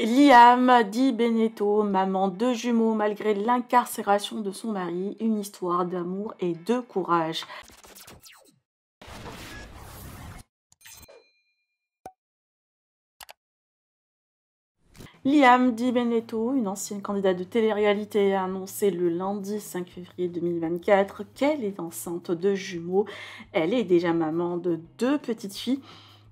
Liam Di Benedetto, maman de jumeaux malgré l'incarcération de son mari, une histoire d'amour et de courage. Liam Di Benedetto, une ancienne candidate de télé-réalité, a annoncé le lundi 5 février 2024 qu'elle est enceinte de jumeaux. Elle est déjà maman de 2 petites filles.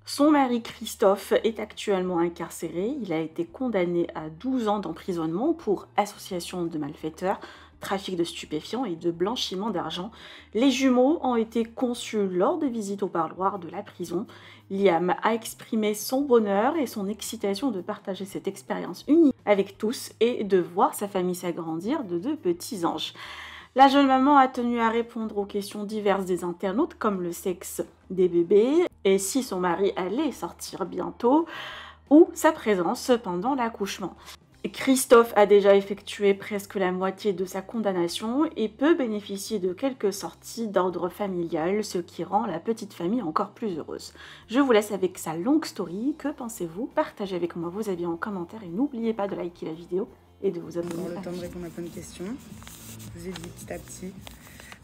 Son mari Christophe est actuellement incarcéré. Il a été condamné à 12 ans d'emprisonnement pour association de malfaiteurs, trafic de stupéfiants et de blanchiment d'argent. Les jumeaux ont été conçus lors de visites au parloir de la prison. Liam a exprimé son bonheur et son excitation de partager cette expérience unique avec tous et de voir sa famille s'agrandir de 2 petits anges. La jeune maman a tenu à répondre aux questions diverses des internautes comme le sexe des bébés et si son mari allait sortir bientôt ou sa présence pendant l'accouchement. Christophe a déjà effectué presque la moitié de sa condamnation et peut bénéficier de quelques sorties d'ordre familial, ce qui rend la petite famille encore plus heureuse. Je vous laisse avec sa longue story. Que pensez-vous? Partagez avec moi vos avis en commentaire et n'oubliez pas de liker la vidéo et de vous abonner. On aura le temps de répondre à plein de questions. Je vous ai dit petit à petit.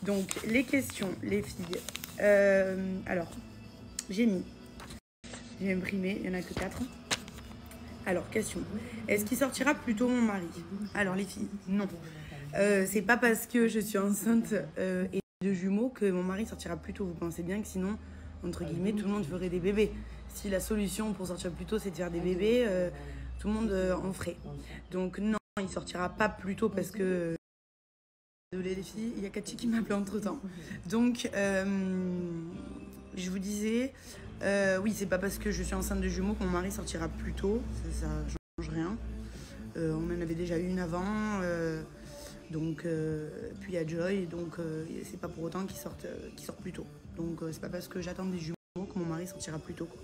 Donc, les questions, les filles. Alors, j'ai imprimé, il n'y en a que 4. Alors, question. Est-ce qu'il sortira plus tôt mon mari? Alors, les filles, non. C'est pas parce que je suis enceinte et de jumeaux que mon mari sortira plus tôt. Vous pensez bien que sinon, entre guillemets, tout le monde ferait des bébés. Si la solution pour sortir plus tôt, c'est de faire des bébés, tout le monde en ferait. Donc, non, il sortira pas plus tôt parce que... Désolée les filles, il y a Cathy qui m'a appelé entre temps. Donc, je vous disais, oui, c'est pas parce que je suis enceinte de jumeaux que mon mari sortira plus tôt, ça change rien. On en avait déjà eu une avant, donc, puis il y a Joy, donc c'est pas pour autant qu'il sort plus tôt. Donc, c'est pas parce que j'attends des jumeaux que mon mari sortira plus tôt, quoi.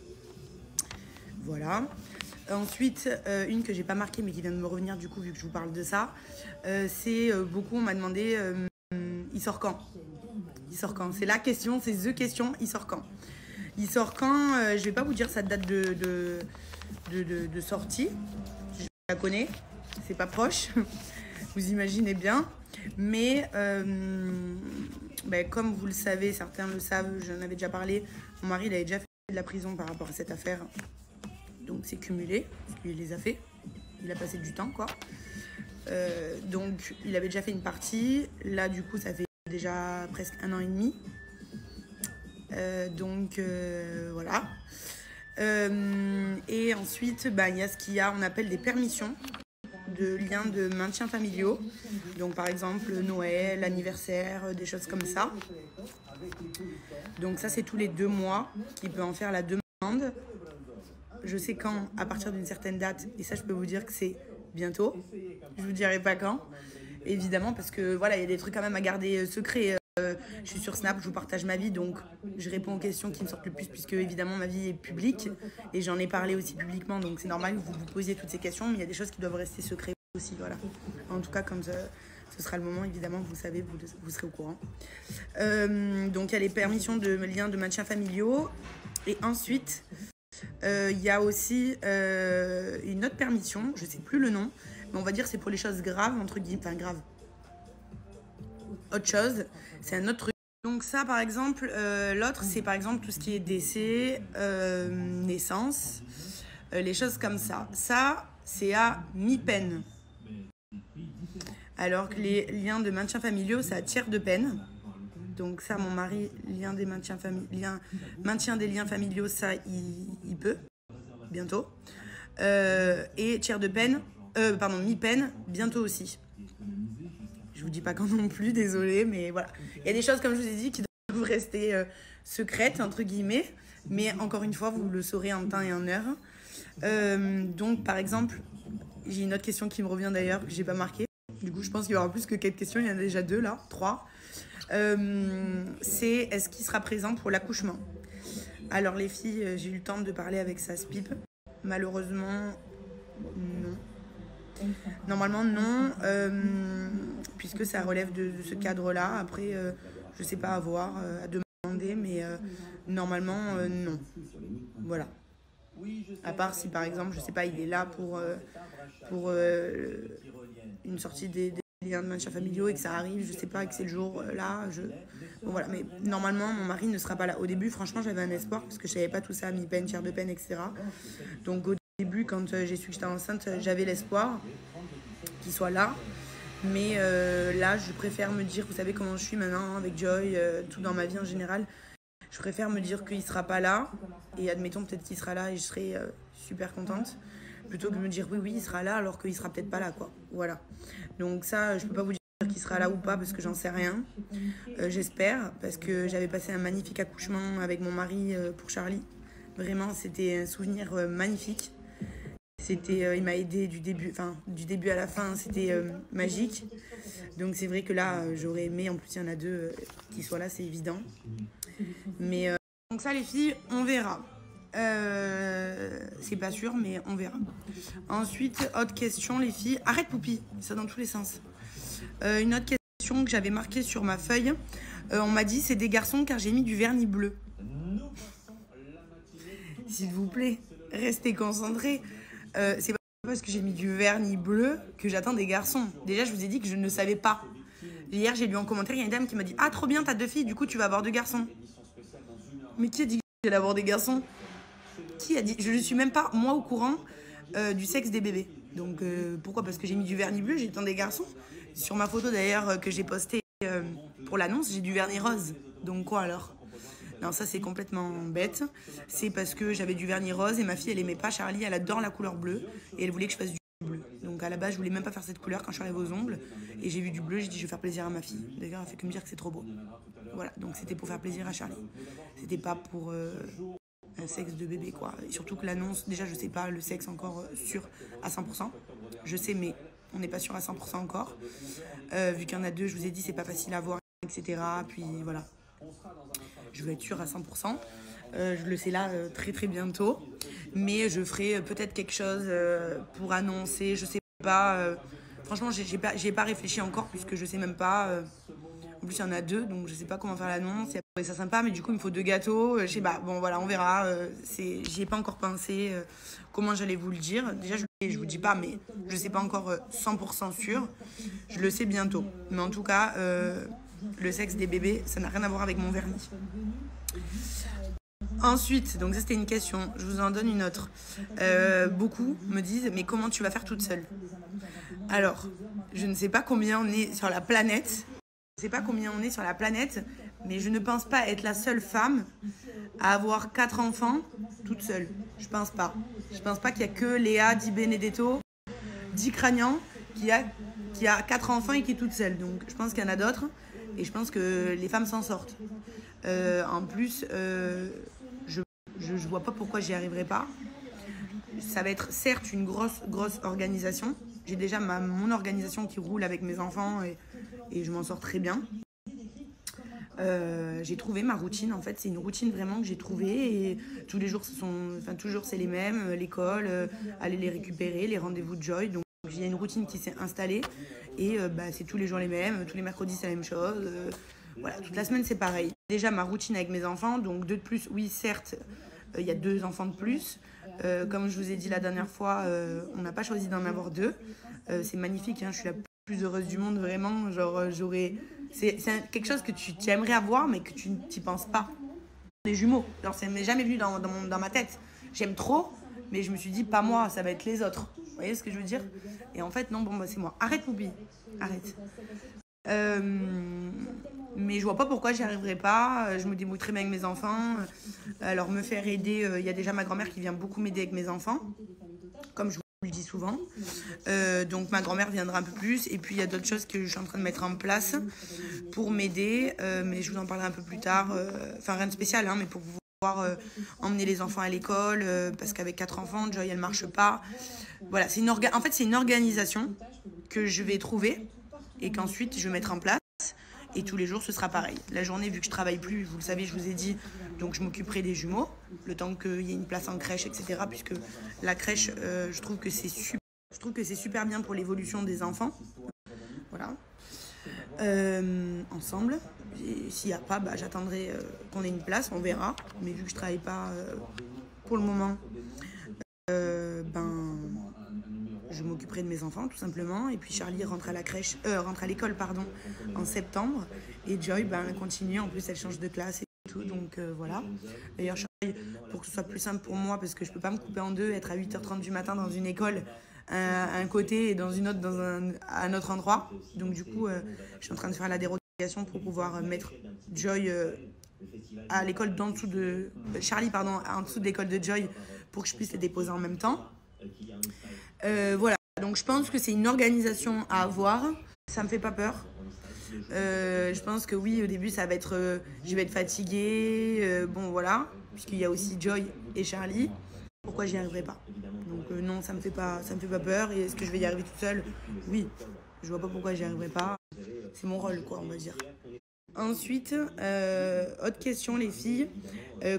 Voilà. Ensuite, une que j'ai pas marquée mais qui vient de me revenir du coup vu que je vous parle de ça, c'est beaucoup on m'a demandé il sort quand? Il sort quand? C'est la question, c'est the question, il sort quand? Il sort quand? Je vais pas vous dire sa date de sortie, je la connais, c'est pas proche, vous imaginez bien, mais comme vous le savez, certains le savent, j'en avais déjà parlé, mon mari il avait déjà fait de la prison par rapport à cette affaire. Donc c'est cumulé, il les a fait, il a passé du temps quoi. Donc il avait déjà fait une partie, là du coup ça fait déjà presque 1 an et demi. Voilà. Et ensuite il y a ce qu'il y a, on appelle des permissions de liens de maintien familiaux. Donc par exemple Noël, anniversaire, des choses comme ça. Donc ça c'est tous les 2 mois qu'il peut en faire la demande. Je sais quand, à partir d'une certaine date, et ça je peux vous dire que c'est bientôt. Je vous dirai pas quand, évidemment, parce que voilà, il y a des trucs quand même à garder secret. Je suis sur Snap, je vous partage ma vie, donc je réponds aux questions qui me sortent le plus, puisque évidemment ma vie est publique, et j'en ai parlé aussi publiquement, donc c'est normal que vous vous posiez toutes ces questions, mais il y a des choses qui doivent rester secrètes aussi, voilà. En tout cas, comme ce sera le moment, évidemment, vous savez, vous serez au courant. Donc il y a les permissions de liens de maintien familiaux, et ensuite... il y a aussi une autre permission, je sais plus le nom, mais on va dire c'est pour les choses graves, entre guillemets, enfin graves. Autre chose, c'est un autre truc. Donc ça par exemple, l'autre c'est par exemple tout ce qui est décès, naissance, les choses comme ça. Ça c'est à mi-peine. Alors que les liens de maintien familiaux c'est à tiers de peine. Donc ça, mon mari, maintien des liens familiaux, ça, il peut, bientôt. Et tiers de peine, mi-peine, bientôt aussi. Je vous dis pas quand non plus, désolée, mais voilà. Il y a des choses, comme je vous ai dit, qui doivent rester secrètes, entre guillemets. Mais encore une fois, vous le saurez en temps et en heure. Donc, par exemple, j'ai une autre question qui me revient d'ailleurs, que j'ai pas marquée. Du coup, je pense qu'il y aura plus que 4 questions. Il y en a déjà 2, là, 3. C'est est-ce qu'il sera présent pour l'accouchement? Alors les filles, j'ai eu le temps de parler avec sa SPIP. Malheureusement, non. Normalement, non, puisque ça relève de ce cadre-là. Après, je sais pas, à voir, à demander, mais normalement, non. Voilà. À part si par exemple, je sais pas, il est là pour une sortie des liens de maintien familiaux et que ça arrive, je sais pas, que c'est le jour là. Bon voilà, mais normalement mon mari ne sera pas là. Au début, franchement, j'avais un espoir parce que je savais pas tout ça, mi-peine, tiers de peine, etc. Donc au début, quand j'ai su que j'étais enceinte, j'avais l'espoir qu'il soit là. Mais là, je préfère me dire, vous savez comment je suis maintenant avec Joy, tout dans ma vie en général. Je préfère me dire qu'il sera pas là. Et admettons peut-être qu'il sera là et je serai super contente. Plutôt que de me dire oui, il sera là alors qu'il sera peut-être pas là, quoi. Voilà. Donc ça, je peux pas vous dire qu'il sera là ou pas parce que j'en sais rien. J'espère, parce que j'avais passé un magnifique accouchement avec mon mari pour Charlie. Vraiment, c'était un souvenir magnifique. Il m'a aidé du début à la fin, c'était magique. Donc c'est vrai que là, j'aurais aimé, en plus il y en a deux qui soient là, c'est évident. Mais donc ça les filles, on verra. C'est pas sûr, mais on verra. Ensuite, autre question les filles. Arrête Poupie, ça dans tous les sens. Une autre question que j'avais marquée sur ma feuille. On m'a dit c'est des garçons car j'ai mis du vernis bleu. S'il vous plaît, restez concentrés. C'est pas parce que j'ai mis du vernis bleu que j'attends des garçons. Déjà, je vous ai dit que je ne savais pas. Hier, j'ai lu en commentaire, il y a une dame qui m'a dit « Ah, trop bien, t'as 2 filles, du coup, tu vas avoir 2 garçons. » Mais qui a dit que j'allais avoir des garçons? Qui a dit? Je ne suis même pas, moi, au courant du sexe des bébés. Donc, pourquoi? Parce que j'ai mis du vernis bleu, j'attends des garçons. Sur ma photo, d'ailleurs, que j'ai postée pour l'annonce, j'ai du vernis rose. Donc, quoi alors? Non, ça c'est complètement bête. C'est parce que j'avais du vernis rose et ma fille elle aimait pas Charlie, elle adore la couleur bleue et elle voulait que je fasse du bleu. Donc à la base je voulais même pas faire cette couleur quand je suis arrivée aux ongles et j'ai vu du bleu, j'ai dit je vais faire plaisir à ma fille. D'ailleurs elle fait que me dire que c'est trop beau. Voilà, donc c'était pour faire plaisir à Charlie. C'était pas pour un sexe de bébé quoi. Et surtout que l'annonce, déjà je sais pas le sexe encore sûr à 100%. Je sais mais on n'est pas sûr à 100% encore. Vu qu'il y en a 2, je vous ai dit c'est pas facile à voir, etc. Puis voilà. Je veux être sûre à 100%. Je le sais là très très bientôt. Mais je ferai peut-être quelque chose pour annoncer, je sais pas. Franchement, j'ai pas réfléchi encore puisque je sais même pas. En plus, il y en a 2, donc je sais pas comment faire l'annonce. Il y a ça sympa, mais du coup, il me faut 2 gâteaux. Je sais pas. Bon, voilà, on verra. J'y ai pas encore pensé comment j'allais vous le dire. Déjà, je vous dis pas, mais je sais pas encore 100% sûr. Je le sais bientôt. Mais en tout cas, le sexe des bébés, ça n'a rien à voir avec mon vernis. Ensuite, donc ça c'était une question, je vous en donne une autre. Beaucoup me disent, mais comment tu vas faire toute seule? Alors, je ne sais pas combien on est sur la planète. Je ne sais pas combien on est sur la planète, mais je ne pense pas être la seule femme à avoir 4 enfants toute seule. Je pense pas. Je pense pas qu'il y a que Léa Di Benedetto, Di Cragnan, qui a 4 enfants et qui est toute seule. Donc je pense qu'il y en a d'autres. Et je pense que les femmes s'en sortent. En plus, je vois pas pourquoi j'y arriverai pas. Ça va être certes une grosse organisation. J'ai déjà mon organisation qui roule avec mes enfants et je m'en sors très bien. J'ai trouvé ma routine en fait, c'est une routine vraiment que j'ai trouvée et tous les jours toujours c'est les mêmes, l'école, aller les récupérer, les rendez-vous de Joy. Donc il y a une routine qui s'est installée et c'est tous les jours les mêmes, tous les mercredis c'est la même chose. Voilà, toute la semaine c'est pareil. Déjà ma routine avec mes enfants, donc 2 de plus, oui certes, il y a 2 enfants de plus. Comme je vous ai dit la dernière fois, on n'a pas choisi d'en avoir 2. C'est magnifique, hein, je suis la plus heureuse du monde vraiment. Genre c'est quelque chose que tu aimerais avoir mais que tu n'y penses pas. Les jumeaux, alors ça m'est jamais venu dans ma tête. J'aime trop, mais je me suis dit pas moi, ça va être les autres. Vous voyez ce que je veux dire? Et en fait non, bon bah c'est moi. Arrête Poupie, arrête. Mais je vois pas pourquoi j'y arriverai pas. Je me débrouille très bien avec mes enfants. Alors me faire aider, il y a déjà ma grand-mère qui vient beaucoup m'aider avec mes enfants, comme je vous le dis souvent. Donc ma grand-mère viendra un peu plus. Et puis il y a d'autres choses que je suis en train de mettre en place pour m'aider. Mais je vous en parlerai un peu plus tard. Enfin rien de spécial, hein, mais pour pouvoir emmener les enfants à l'école. Parce qu'avec 4 enfants, Joy elle marche pas. Voilà, en fait c'est une organisation que je vais trouver et qu'ensuite je vais mettre en place. Et tous les jours, ce sera pareil. La journée, vu que je travaille plus, vous le savez, je vous ai dit, donc je m'occuperai des jumeaux, le temps qu'il y ait une place en crèche, etc. Puisque la crèche, je trouve que c'est super bien pour l'évolution des enfants. Voilà. Ensemble. Et s'il n'y a pas, j'attendrai qu'on ait une place, on verra. Mais vu que je travaille pas pour le moment, je m'occuperai de mes enfants tout simplement. Et puis Charlie rentre à l'école en septembre. Et Joy, elle continue. En plus, elle change de classe et tout. Donc voilà. D'ailleurs, Charlie, pour que ce soit plus simple pour moi, parce que je peux pas me couper en deux, être à 8h30 du matin dans une école à un côté et dans une autre à un autre endroit. Donc du coup, je suis en train de faire la dérogation pour pouvoir mettre Joy à l'école d'en dessous de Charlie, en dessous de l'école de Joy, pour que je puisse les déposer en même temps. Voilà, donc je pense que c'est une organisation à avoir. Ça me fait pas peur. Je pense que oui, au début, ça va être, je vais être fatiguée. Bon, voilà, puisqu'il y a aussi Joy et Charlie. Pourquoi j'y arriverai pas? Donc non, ça me fait pas peur. Et est-ce que je vais y arriver toute seule? Oui, je vois pas pourquoi j'y arriverai pas. C'est mon rôle, quoi, on va dire. Ensuite, autre question, les filles.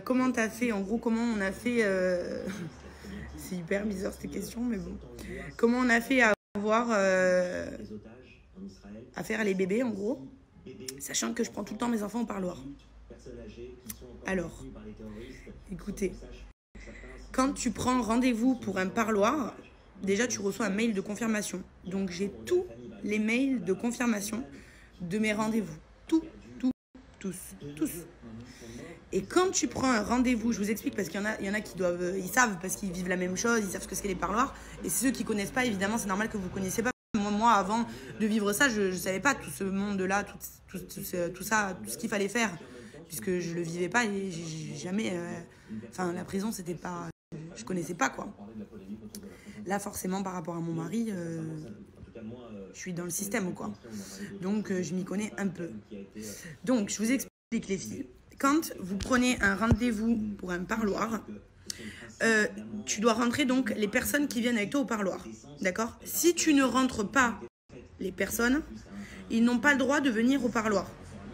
Comment t'as fait? En gros, comment on a fait... C'est hyper bizarre cette question, mais bon. Comment on a fait à faire les bébés, en gros, sachant que je prends tout le temps mes enfants au parloir. Alors, écoutez, quand tu prends rendez-vous pour un parloir, déjà tu reçois un mail de confirmation. Donc j'ai tous les mails de confirmation de mes rendez-vous. Tous. Et quand tu prends un rendez-vous, je vous explique parce qu'il y en a qui ils savent parce qu'ils vivent la même chose, ils savent ce que c'est les parloirs. Et ceux qui connaissent pas, évidemment, c'est normal que vous connaissiez pas. Moi, avant de vivre ça, je savais pas tout ce monde-là, tout ça, tout ce qu'il fallait faire, puisque je le vivais pas et j'ai jamais. La prison, c'était pas, je connaissais pas quoi. Là, forcément, par rapport à mon mari, je suis dans le système quoi. Donc, je m'y connais un peu. Donc, je vous explique les filles. Quand vous prenez un rendez-vous pour un parloir, tu dois rentrer donc les personnes qui viennent avec toi au parloir. D'accord? Si tu ne rentres pas les personnes, ils n'ont pas le droit de venir au parloir.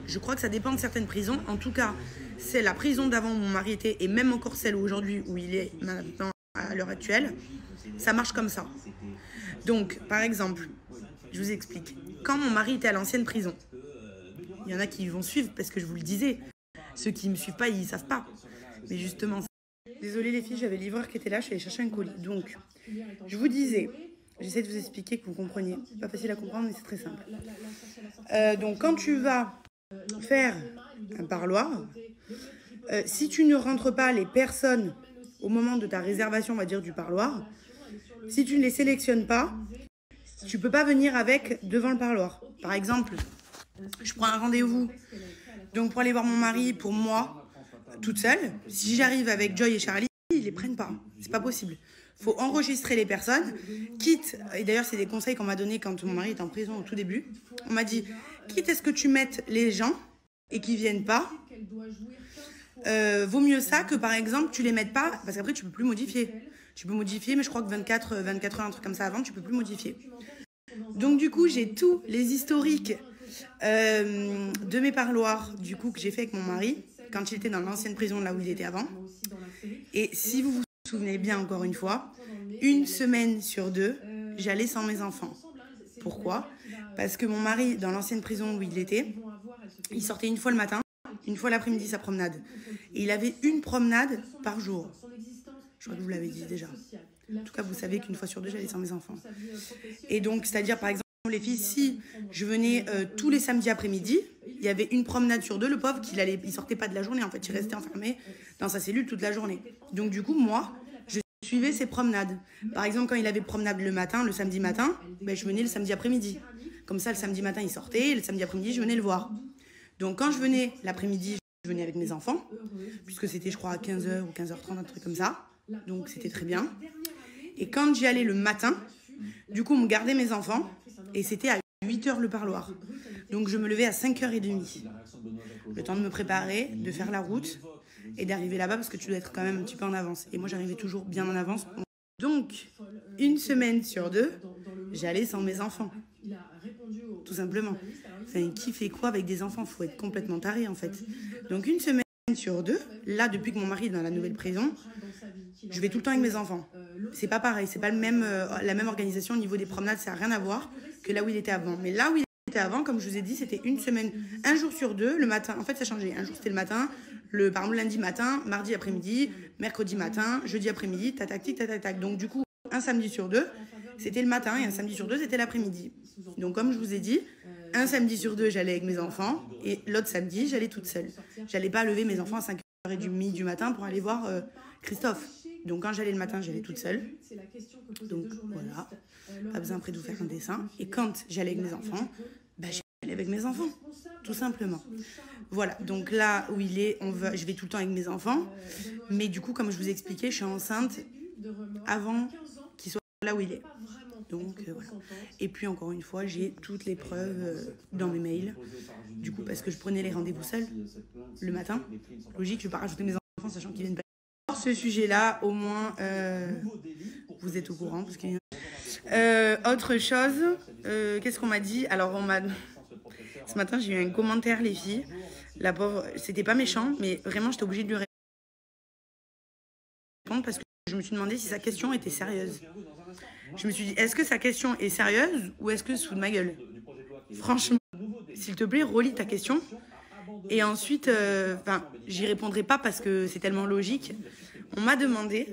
Je crois que ça dépend de certaines prisons. En tout cas, c'est la prison d'avant où mon mari était, et même encore celle aujourd'hui où il est maintenant à l'heure actuelle. Ça marche comme ça. Donc, par exemple, je vous explique. Quand mon mari était à l'ancienne prison, il y en a qui vont suivre parce que je vous le disais. Ceux qui ne me suivent pas, ils ne savent pas. Mais justement, désolée les filles, j'avais le livreur qui était là, je suis allée chercher un colis. Donc, je vous disais, j'essaie de vous expliquer que vous compreniez. C'est pas facile à comprendre, mais c'est très simple. Donc, quand tu vas faire un parloir, si tu ne rentres pas les personnes au moment de ta réservation, on va dire, du parloir, si tu ne les sélectionnes pas, tu ne peux pas venir avec devant le parloir. Par exemple, je prends un rendez-vous donc pour aller voir mon mari, pour moi, toute seule, si j'arrive avec Joy et Charlie, ils les prennent pas. C'est pas possible. Faut enregistrer les personnes, quitte, et d'ailleurs c'est des conseils qu'on m'a donné quand mon mari était en prison au tout début. On m'a dit, quitte à ce que tu mettes les gens et qu'ils viennent pas, vaut mieux ça que par exemple tu les mettes pas, parce qu'après tu peux plus modifier. Tu peux modifier, mais je crois que 24 heures, un truc comme ça avant, tu peux plus modifier. Donc du coup, j'ai tous les historiques de mes parloirs du coup que j'ai fait avec mon mari quand il était dans l'ancienne prison là où il était avant. Et si vous vous souvenez bien, encore une fois, une semaine sur deux, j'allais sans mes enfants. Pourquoi? Parce que mon mari, dans l'ancienne prison où il était, il sortait une fois le matin, une fois l'après-midi sa promenade. Et il avait une promenade par jour. Je crois que vous l'avez dit déjà. En tout cas, vous savez qu'une fois sur deux, j'allais sans mes enfants. Et donc, c'est-à-dire, par exemple, les filles, si je venais tous les samedis après-midi, il y avait une promenade sur deux, le pauvre, il sortait pas de la journée, en fait, il restait enfermé dans sa cellule toute la journée. Donc, du coup, moi, je suivais ses promenades. Par exemple, quand il avait promenade le matin, le samedi matin, je venais le samedi après-midi. Comme ça, le samedi matin, il sortait, et le samedi après-midi, je venais le voir. Donc, quand je venais l'après-midi, je venais avec mes enfants, puisque c'était, je crois, à 15h ou 15h30, un truc comme ça. Donc, c'était très bien. Et quand j'y allais le matin, du coup, on me gardait mes enfants, et c'était à 8h le parloir. Donc, je me levais à 5h30. Le temps de me préparer, de faire la route, et d'arriver là-bas, parce que tu dois être quand même un petit peu en avance. Et moi, j'arrivais toujours bien en avance. Donc, une semaine sur deux, j'allais sans mes enfants. Tout simplement. Enfin, qui fait quoi avec des enfants? Faut être complètement taré, en fait. Donc, une semaine sur deux, là, depuis que mon mari est dans la nouvelle prison, je vais tout le temps avec mes enfants. C'est pas pareil, c'est pas la même organisation au niveau des promenades, ça n'a rien à voir que là où il était avant. Mais là où il était c'était avant, comme je vous ai dit, c'était une semaine, un jour sur deux, le matin. En fait, ça changeait. Un jour, c'était le matin, par exemple, lundi matin, mardi après-midi, mercredi matin, jeudi après-midi, tac. Donc, du coup, un samedi sur deux, c'était le matin et un samedi sur deux, c'était l'après-midi. Donc, comme je vous ai dit, un samedi sur deux, j'allais avec mes enfants et l'autre samedi, j'allais toute seule. J'allais pas lever mes enfants à 5h30 du matin pour aller voir Christophe. Donc, quand j'allais le matin, j'allais toute seule. Donc, voilà. Pas besoin après de vous faire un dessin. Et quand j'allais avec mes enfants, bah, j'allais avec mes enfants, tout simplement. Voilà. Donc là où il est, je vais tout le temps avec mes enfants. Mais du coup, comme je vous ai expliqué, je suis enceinte avant qu'il soit là où il est. Donc, voilà. Et puis, encore une fois, j'ai toutes les preuves dans mes mails. Du coup, parce que je prenais les rendez-vous seule le matin. Logique, je ne vais pas rajouter mes enfants, sachant qu'ils viennent pas. Ce sujet-là, au moins, vous êtes au courant. Parce qu'il y a... autre chose, qu'est-ce qu'on m'a dit? Alors, ce matin, j'ai eu un commentaire, les filles. La pauvre, c'était pas méchant, mais vraiment, j'étais obligée de lui répondre parce que je me suis demandé si sa question était sérieuse. Je me suis dit, est-ce que sa question est sérieuse ou est-ce que se fout de ma gueule? Franchement, s'il te plaît, relis ta question. Et ensuite, j'y répondrai pas parce que c'est tellement logique. On m'a demandé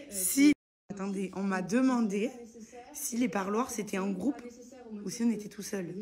si... Attendez, on m'a demandé si les parloirs, c'était en groupe ou si on était tout seul.